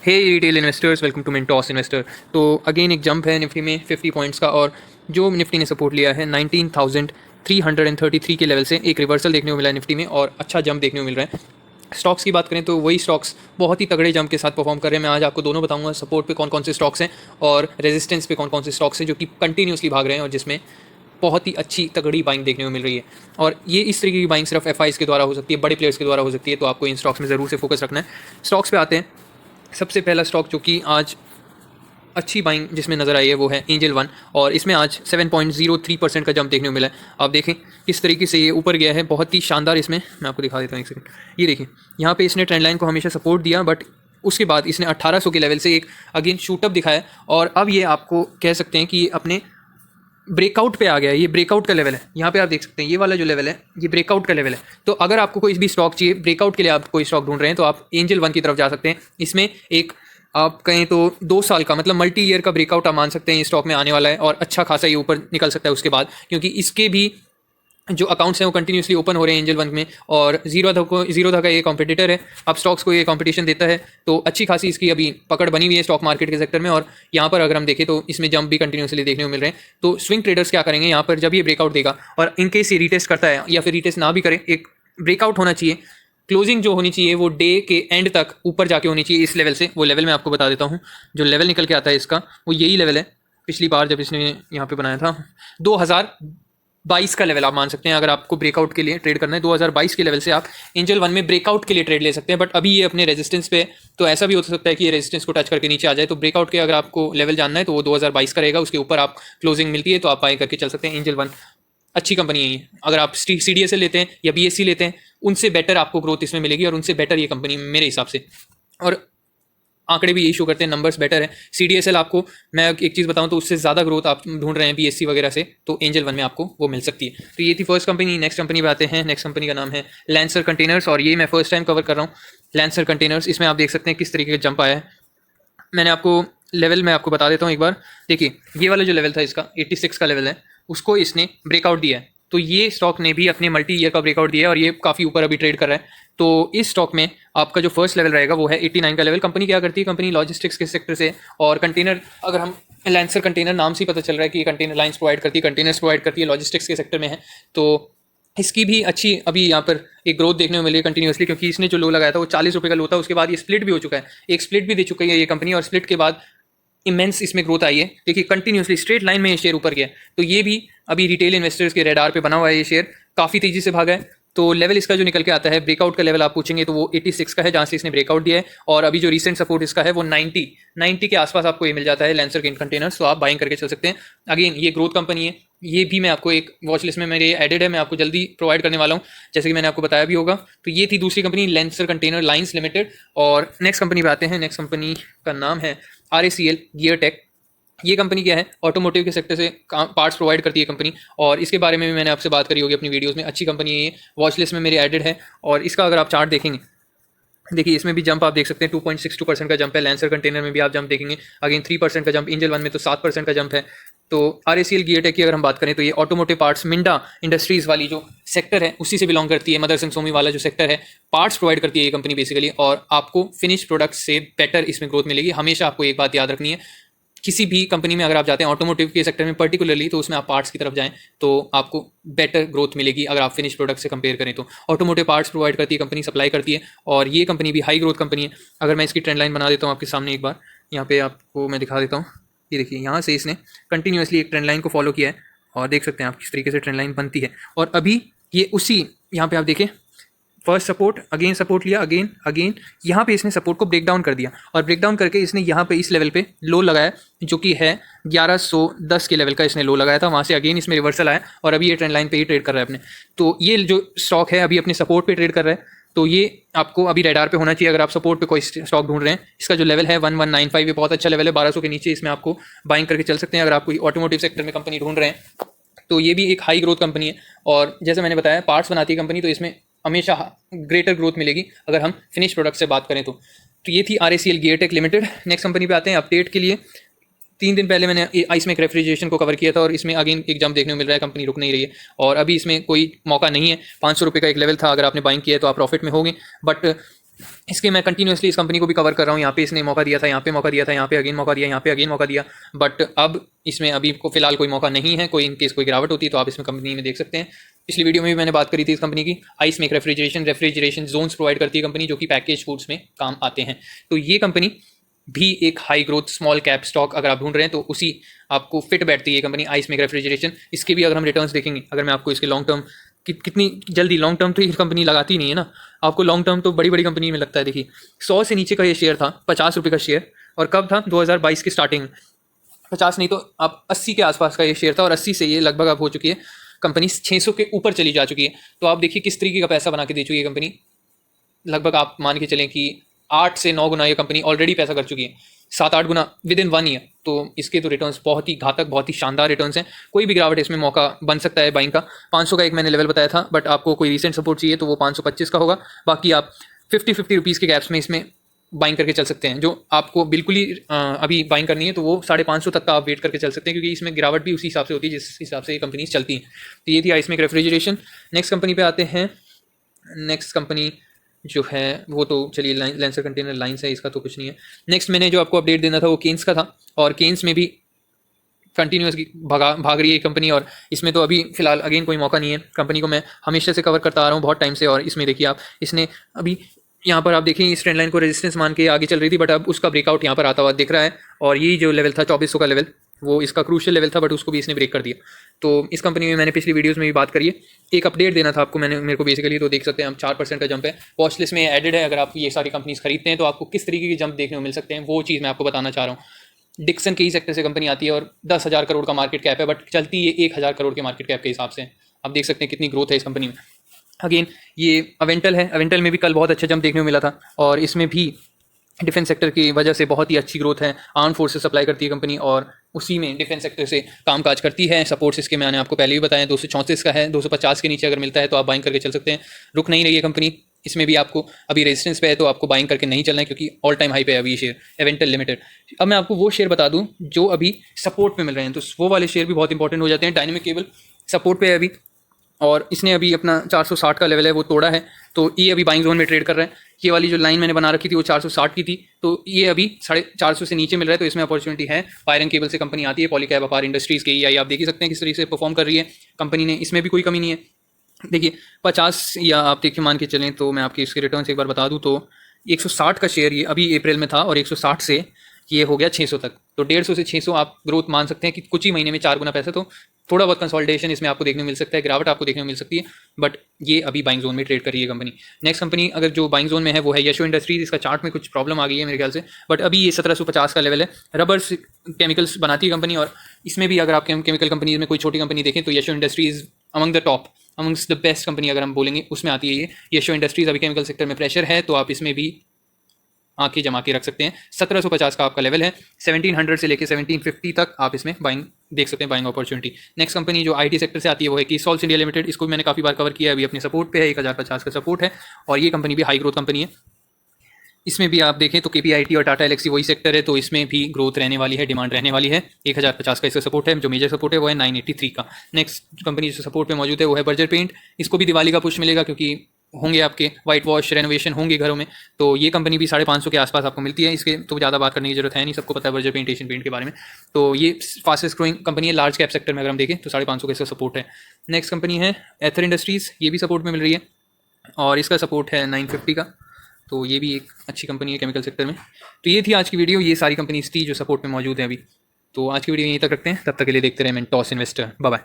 Hey retail investors, welcome to mintos investor. तो again एक jump है निफ्टी में 50 पॉइंट्स का, और जो निफ्टी ने सपोर्ट लिया है 19,333 के लेवल से एक रिवर्सल देखने को मिला है निफ्टी में, और अच्छा जंप देखने को मिल रहा है। स्टॉक्स की बात करें तो वही स्टॉक्स बहुत ही तगड़े जंप के साथ परफॉर्म कर रहे हैं। मैं आज आपको दोनों बताऊंगा, सपोर्ट पे कौन कौन से स्टॉक्स हैं और रेजिस्टेंस पे कौन कौन से स्टॉक्स हैं जो कि कंटिन्यूसली भाग रहे हैं और जिसमें बहुत ही अच्छी तगड़ी बाइंग देखने को मिल रही है। और ये इस तरीके की बाइंग सिर्फ एफआईज के द्वारा हो सकती है, बड़े प्लेयर्स के द्वारा हो सकती है। तो आपको इन स्टॉक्स में ज़रूर से फोकस रखना है। स्टॉक्स पे आते हैं। सबसे पहला स्टॉक जो कि आज अच्छी बाइंग जिसमें नज़र आई है वो है एंजल वन, और इसमें आज 7.03% का जंप देखने को मिला है। आप देखें किस तरीके से ये ऊपर गया है, बहुत ही शानदार। इसमें मैं आपको दिखा देता हूँ, एक सेकंड। ये देखिए, यहाँ पे इसने ट्रेंड लाइन को हमेशा सपोर्ट दिया, बट उसके बाद इसने 1800 के लेवल से एक अगेन शूटअप दिखाया, और अब ये आपको कह सकते हैं कि ये अपने ब्रेकआउट पे आ गया है। ये ब्रेकआउट का लेवल है। यहाँ पे आप देख सकते हैं ये वाला जो लेवल है ये ब्रेकआउट का लेवल है। तो अगर आपको कोई भी स्टॉक चाहिए ब्रेकआउट के लिए, आप कोई स्टॉक ढूंढ रहे हैं, तो आप एंजल वन की तरफ जा सकते हैं। इसमें एक आप कहें तो 2 साल का मतलब मल्टी ईयर का ब्रेकआउट आप मान सकते हैं, ये स्टॉक में आने वाला है और अच्छा खासा ये ऊपर निकल सकता है उसके बाद, क्योंकि इसके भी जो अकाउंट्स हैं वो कंटिन्यूसली ओपन हो रहे हैं एंजल वन में, और जीरोधा का ये कॉम्पिटिटर है। अब स्टॉक्स को ये कंपटीशन देता है, तो अच्छी खासी इसकी अभी पकड़ बनी हुई है स्टॉक मार्केट के सेक्टर में। और यहाँ पर अगर हम देखें तो इसमें जंप भी कंटिन्यूसली देखने को मिल रहे हैं। तो स्विंग ट्रेडर्स क्या करेंगे यहाँ पर, जब ये ब्रेकआउट देगा और इनकेस ये रिटेस्ट करता है या फिर रिटेस्ट ना भी करे, एक ब्रेकआउट होना चाहिए। क्लोजिंग जो होनी चाहिए वो डे के एंड तक ऊपर जाके होनी चाहिए इस लेवल से। वो लेवल मैं आपको बता देता हूँ। जो लेवल निकल के आता है इसका वो यही लेवल है। पिछली बार जब इसने यहाँ पे बनाया था 2022 का लेवल आप मान सकते हैं। अगर आपको ब्रेकआउट के लिए ट्रेड करना है 2022 के लेवल से आप एंजल वन में ब्रेकआउट के लिए ट्रेड ले सकते हैं। बट अभी ये अपने रेजिस्टेंस पे, तो ऐसा भी हो सकता है कि ये रेजिस्टेंस को टच करके नीचे आ जाए। तो ब्रेकआउट के अगर आपको लेवल जानना है तो वो 2022 का रहेगा। उसके ऊपर आप क्लोजिंग मिलती है तो आप बाय करके चल सकते हैं। एंजल वन अच्छी कंपनी है ये। अगर आप CDSL लेते हैं या BSC लेते हैं, उनसे बेटर आपको ग्रोथ इसमें मिलेगी, और उनसे बेटर ये कंपनी मेरे हिसाब से। और आंकड़े भी यही शो करते हैं, नंबर्स बेटर है। CDSL आपको मैं एक चीज़ बताऊं तो उससे ज़्यादा ग्रोथ आप ढूंढ रहे हैं BSC वगैरह से, तो एंजल वन में आपको वो मिल सकती है। तो ये थी फर्स्ट कंपनी। नेक्स्ट कंपनी पे आते हैं। नेक्स्ट कंपनी का नाम है लैंसर कंटेनर्स, और ये मैं फर्स्ट टाइम कवर कर रहा हूँ। लैंसर कंटेनर्स, इसमें आप देख सकते हैं किस तरीके का जंप आया है। मैंने आपको लेवल मैं आपको बता देता हूँ एक बार। देखिए ये वाला जो लेवल था इसका 86 का लेवल है, उसको इसने ब्रेकआउट दिया है। तो ये स्टॉक ने भी अपने मल्टी ईयर का ब्रेकआउट दिया है, और ये काफ़ी ऊपर अभी ट्रेड कर रहा है। तो इस स्टॉक में आपका जो फर्स्ट लेवल रहेगा वो है 89 का लेवल। कंपनी क्या करती है, कंपनी लॉजिस्टिक्स के सेक्टर से, और कंटेनर, अगर हम लैंसर कंटेनर नाम से ही पता चल रहा है कि ये कंटेनर लाइन्स प्रोवाइड करती है, कंटेनर्स प्रोवाइड करती है, लॉजिस्टिक्स के सेक्टर में है। तो इसकी भी अच्छी अभी यहाँ पर एक ग्रोथ देखने को मिली है कंटिन्यूसली, क्योंकि इसने जो लो लगाया था वो 40 रुपये का लो था। उसके बाद ये स्प्लिट भी हो चुका है, एक स्प्लिट भी दे चुकी है ये कंपनी, और स्प्लिट के बाद इमेंस इसमें ग्रोथ आई है। देखिए कंटिन्यूसली स्ट्रेट लाइन में ये शेयर ऊपर गया। तो ये भी अभी रिटेल इन्वेस्टर्स के रेडार पे बना हुआ है। ये शेयर काफ़ी तेज़ी से भागा है। तो लेवल इसका जो निकल के आता है, ब्रेकआउट का लेवल आप पूछेंगे तो वो 86 का है, जहाँ से इसने ब्रेकआउट दिया है। और अभी जो रिसेंट सपोर्ट इसका है वो 90 के आसपास आपको ये मिल जाता है लैंसर कंटेनर्स। तो आप बाइंग करके चल सकते हैं। अगेन ये ग्रोथ कंपनी है। ये भी मैं आपको एक वॉच लिस्ट में मेरे एडेड है, मैं आपको जल्दी प्रोवाइड करने वाला हूँ, जैसे कि मैंने आपको बताया भी होगा। तो ये थी दूसरी company, lancer container lines limited. और नेक्स्ट कंपनी पे आते हैं। नेक्स्ट कंपनी का नाम है RACL गियर टेक। ये कंपनी क्या है, ऑटोमोटिव के सेक्टर से पार्ट्स प्रोवाइड करती है कंपनी, और इसके बारे में भी मैंने आपसे बात करी होगी अपनी वीडियोस में। अच्छी कंपनी है ये, वॉच लिस्ट में मेरी एडेड है। और इसका अगर आप चार्ट देखेंगे, देखिए इसमें भी जंप आप देख सकते हैं, 2.62% का जंप है। लैंसर कंटेनर में भी आप जंप देखेंगे, अगेन 3% का जंप। एंजल वन में तो 7% का जंप है। तो RACL गियर टेक की अगर हम बात करें तो ये ऑटोमोटिव पार्ट्स, मिंडा इंडस्ट्रीज़ वाली जो सेक्टर है उसी से बिलोंग करती है। मदरसन सोमी वाला जो सेक्टर है, पार्ट्स प्रोवाइड करती है ये कंपनी बेसिकली, और आपको फिनिश प्रोडक्ट से बेटर इसमें ग्रोथ मिलेगी। हमेशा आपको एक बात याद रखनी है, किसी भी कंपनी में अगर आप जाते हैं ऑटोमोटिव के सेक्टर में पर्टिकुलरली, तो उसमें आप पार्ट्स की तरफ जाएं तो आपको बेटर ग्रोथ मिलेगी अगर आप फिनिश प्रोडक्ट से कंपेयर करें तो। ऑटोमोटिव पार्ट्स प्रोवाइड करती है कंपनी, सप्लाई करती है, और ये कंपनी भी हाई ग्रोथ कंपनी है। अगर मैं इसकी ट्रेंड लाइन बना देता हूँ आपके सामने एक बार, यहाँ पे आपको मैं दिखा देता हूँ। ये देखिए यहाँ से इसने कंटिन्यूसली एक ट्रेंड लाइन को फॉलो किया है, और देख सकते हैं आप किस तरीके से ट्रेंड लाइन बनती है। और अभी ये उसी, यहाँ पे आप देखें, फर्स्ट सपोर्ट, अगेन सपोर्ट लिया, अगेन यहाँ पे इसने सपोर्ट को ब्रेक डाउन कर दिया, और ब्रेक डाउन करके इसने यहाँ पे इस लेवल पे लो लगाया, जो कि है 1110 के लेवल का इसने लो लगाया था। वहाँ से अगेन इसमें रिवर्सल आया, और अभी ये ट्रेंड लाइन पे ही ट्रेड कर रहा है अपने। तो ये जो स्टॉक है अभी अपने सपोर्ट पे ट्रेड कर रहा है। तो ये आपको अभी रेडार पे होना चाहिए अगर आप सपोर्ट पे कोई स्टॉक ढूंढ रहे हैं। इसका जो लेवल है 1195, ये बहुत अच्छा लेवल है। 1200 के नीचे इसमें आपको बाइंग करके चल सकते हैं अगर आप कोई ऑटोमोटिव सेक्टर में कंपनी ढूंढ रहे हैं। तो ये भी एक हाई ग्रोथ कंपनी है, और जैसे मैंने बताया पार्ट्स बनाती है कंपनी, तो इसमें हमेशा ग्रेटर ग्रोथ मिलेगी अगर हम फिनिश प्रोडक्ट से बात करें तो। ये थी RACL gear tech limited. Next company पे आते हैं। अपडेट के लिए 3 दिन पहले मैंने आइसमेक रेफ्रिजरेशन को कवर किया था, और इसमें अगेन एक जंप देखने को मिल रहा है। कंपनी रुक नहीं रही है, और अभी इसमें कोई मौका नहीं है। 500 रुपये का एक लेवल था, अगर आपने बाइंग किया है तो आप प्रॉफिट में होंगे। बट इसके मैं कंटिन्यूसली इस कंपनी को भी कवर कर रहा हूँ। यहाँ पे इसने मौका दिया था, यहाँ पे मौका दिया था, यहाँ पे अगेन मौका दिया, यहाँ पे अगेन मौका दिया, बट अब इसमें अभी को फिलहाल कोई मौका नहीं है। कोई इनकेस कोई गिरावट होती है तो आप इसमें कंपनी में देख सकते हैं। पिछली वीडियो में भी मैंने बात करी थी इस कंपनी की। Ice make refrigeration zones provide करती है कंपनी, जो कि पैकेज फूड्स में काम आते हैं। तो ये कंपनी भी एक high growth small cap stock अगर आप ढूंढ रहे हैं तो उसी आपको फिट बैठती है ये कंपनी, आइस मेक रेफ्रिजरेशन। इसके भी अगर हम रिटर्न्स देखेंगे, अगर मैं आपको इसके लॉन्ग टर्म कितनी जल्दी, लॉन्ग टर्म तो ये कंपनी लगाती नहीं है ना, आपको लॉन्ग टर्म तो बड़ी बड़ी कंपनी में लगता है। देखिए 100 से नीचे का ये शेयर था, 50 रुपये का शेयर, और कब था 2022 की स्टार्टिंग, 50 नहीं तो आप 80 के आसपास का ये शेयर था, और 80 से ये लगभग अब हो चुकी है कंपनी 600 के ऊपर चली जा चुकी है। तो आप देखिए किस तरीके का पैसा बना के दे चुकी है कंपनी। लगभग आप मान के चलें कि 8 से 9 गुना ये कंपनी ऑलरेडी पैसा कर चुकी है, 7-8 गुना विद इन 1 ईयर। तो इसके तो रिटर्न्स बहुत ही घातक, बहुत ही शानदार रिटर्न्स हैं। कोई भी गिरावट इसमें मौका बन सकता है बाइंग का। 500 का एक मैंने लेवल बताया था, बट आपको कोई रिसेंट सपोर्ट चाहिए तो वो 525 का होगा। बाकी आप 50-50 रुपीज़ के गैप्स में इसमें बाइंग करके चल सकते हैं। जो आपको बिल्कुल ही अभी बाइंग करनी है तो वो 550 तक का आप वेट करके चल सकते हैं, क्योंकि इसमें गिरावट भी उसी हिसाब से होती है जिस हिसाब से ये कंपनीज चलती हैं। तो ये थी आइसमेक रेफ्रिजरेशन। नेक्स्ट कंपनी पे आते हैं। नेक्स्ट कंपनी जो है वो तो चलिए लेंसर कंटेनर लाइन्स है, इसका तो कुछ नहीं है। नेक्स्ट मैंने जो आपको अपडेट देना था वो केन्स का था, और केन्स में भी कंटिन्यूस भाग रही है कंपनी, और इसमें तो अभी फिलहाल अगेन कोई मौका नहीं है। कंपनी को मैं हमेशा से कवर करता आ रहा हूँ बहुत टाइम से, और इसमें देखिए आप, इसने अभी यहाँ पर आप देखें इस ट्रेंड लाइन को रेजिस्टेंस मान के आगे चल रही थी, बट अब उसका ब्रेकआउट यहाँ पर आता हुआ दिख रहा है। और ये जो लेवल था 2400 का लेवल, वो इसका क्रूशियल लेवल था, बट उसको भी इसने ब्रेक कर दिया। तो इस कंपनी में मैंने पिछली वीडियोस में भी बात करी है। एक अपडेट देना था आपको मेरे को बेसिकली, तो देख सकते हैं हम 4% का जंप है, वॉच लिस्ट में एडेड है। अगर आप ये सारी कंपनीज खरीदते हैं तो आपको किस तरीके के जंप देखने को मिल सकते हैं, वो चीज़ मैं आपको बताना चाह रहा हूँ। डिक्सन के ही सेक्टर से कंपनी आती है, और 10,000 करोड़ का मार्केट कैप है, बट चलती है 1,000 करोड़ के मार्केट कैप के हिसाब से। आप देख सकते हैं कितनी ग्रोथ है इस कंपनी में। अगेन ये अवेंटल है, अवेंटल में भी कल बहुत अच्छा जंप देखने को मिला था, और इसमें भी डिफेंस सेक्टर की वजह से बहुत ही अच्छी ग्रोथ है। आर्म फोर्सेस सप्लाई करती है कंपनी, और उसी में डिफेंस सेक्टर से कामकाज करती है। सपोर्ट्स इसके मैंने आपको पहले भी बताया, 234 का है, 250 के नीचे अगर मिलता है तो आप बाइंग करके चल सकते हैं। रुक नहीं रही है कंपनी, इसमें भी आपको अभी रेजिस्टेंस पे है तो आपको बाइंग करके नहीं चलना है, क्योंकि ऑल टाइम हाई पे है अभी शेयर एवेंटल लिमिटेड। अब मैं आपको वो शेयर बता दूं जो अभी सपोर्ट पे मिल रहे हैं, तो वो वाले शेयर भी बहुत इंपॉर्टेंट हो जाते हैं। डायनेमिक केबल सपोर्ट पे है अभी, और इसने अभी अपना 460 का लेवल है वो तोड़ा है, तो ये अभी बाइंग जोन में ट्रेड कर रहा है। ये वाली जो लाइन मैंने बना रखी थी वो 460 की थी, तो ये अभी 450 से नीचे मिल रहा है, तो इसमें अपॉर्चुनिटी है। आयरन केबल से कंपनी आती है, पॉलीकैब अपार इंडस्ट्रीज़ के, ये आप देख ही सकते हैं किस तरीके से परफॉर्म कर रही है कंपनी ने, इसमें भी कोई कमी नहीं है। देखिए 50, या आप देखिए मान के चलें तो मैं आपकी इसके रिटर्न एक बार बता दूँ तो 160 का शेयर ये अभी अप्रैल में था, और 160 से ये हो गया 600 तक, तो 150 से 600 आप ग्रोथ मान सकते हैं कि कुछ ही महीने में 4 गुना पैसा। तो थोड़ा बहुत कंसोलिडेशन इसमें आपको देखने को मिल सकता है, गिरावट आपको देखने को मिल सकती है, बट ये अभी बाइंग जोन में ट्रेड कर रही है कंपनी। नेक्स्ट कंपनी अगर जो बाइंग जोन में है वो है यशो इंडस्ट्रीज। इसका चार्ट में कुछ प्रॉब्लम आ गई है मेरे ख्याल से, बट अभी ये 1750 का लेवल है। रबर केमिकल्स बनाती है कंपनी, और इसमें भी अगर आप केमिकल कंपनीज में कोई छोटी कंपनी देखें तो Yasho industries among the top, amongst the best company अगर हम बोलेंगे उसमें आती है ये यशो इंडस्ट्रीज। अभी केमिकल सेक्टर में प्रेशर है, तो आप इसमें भी आंखें जमा के रख सकते हैं। 1750 का आपका लेवल है, 1700 से लेकर 1750 तक आप इसमें बाइंग देख सकते हैं, बाइंग अपॉर्चुनिटी। नेक्स्ट कंपनी जो आईटी सेक्टर से आती है वो है कीसॉल्स इंडिया लिमिटेड। इसको भी मैंने काफ़ी बार कवर किया है, अभी अपने सपोर्ट पे है, 1050 का सपोर्ट है, और ये कंपनी भी हाई ग्रोथ कंपनी है। इसमें भी आप देखें तो केपीआईटी और टाटा एलेक्सी वही सेक्टर है, तो इसमें भी ग्रोथ रहने वाली है, डिमांड रहने वाली है। 1050 का इसका सपोर्ट है, जो मेजर सपोर्ट है वो है 983 का। नेक्स्ट कंपनी जो सपोर्ट पे मौजूद है वो है बर्जर पेंट। इसको भी दिवाली का पुश मिलेगा, क्योंकि होंगे आपके वाइट वॉश रेनोवेशन होंगे घरों में, तो ये कंपनी भी 550 के आसपास आपको मिलती है। इसके तो ज़्यादा बात करने की जरूरत है नहीं, सबको पता है बर्जर पेंट, एशियन पेंट के बारे में। तो ये फास्टेस्ट ग्रोइंग कंपनी है लार्ज कैप सेक्टर में, अगर हम देखें तो 550 का इसका सपोर्ट है। नेक्स्ट कंपनी है एथर इंडस्ट्रीज़, ये भी सपोर्ट में मिल रही है, और इसका सपोर्ट है 950 का, तो ये भी एक अच्छी कंपनी है केमिकल सेक्टर में। तो ये थी आज की वीडियो, ये सारी कंपनीज थी जो सपोर्ट में मौजूद है अभी। तो आज की वीडियो यहीं तक रखते हैं, तब तक के लिए देखते रहे मेंटॉस इन्वेस्टर। Bye bye.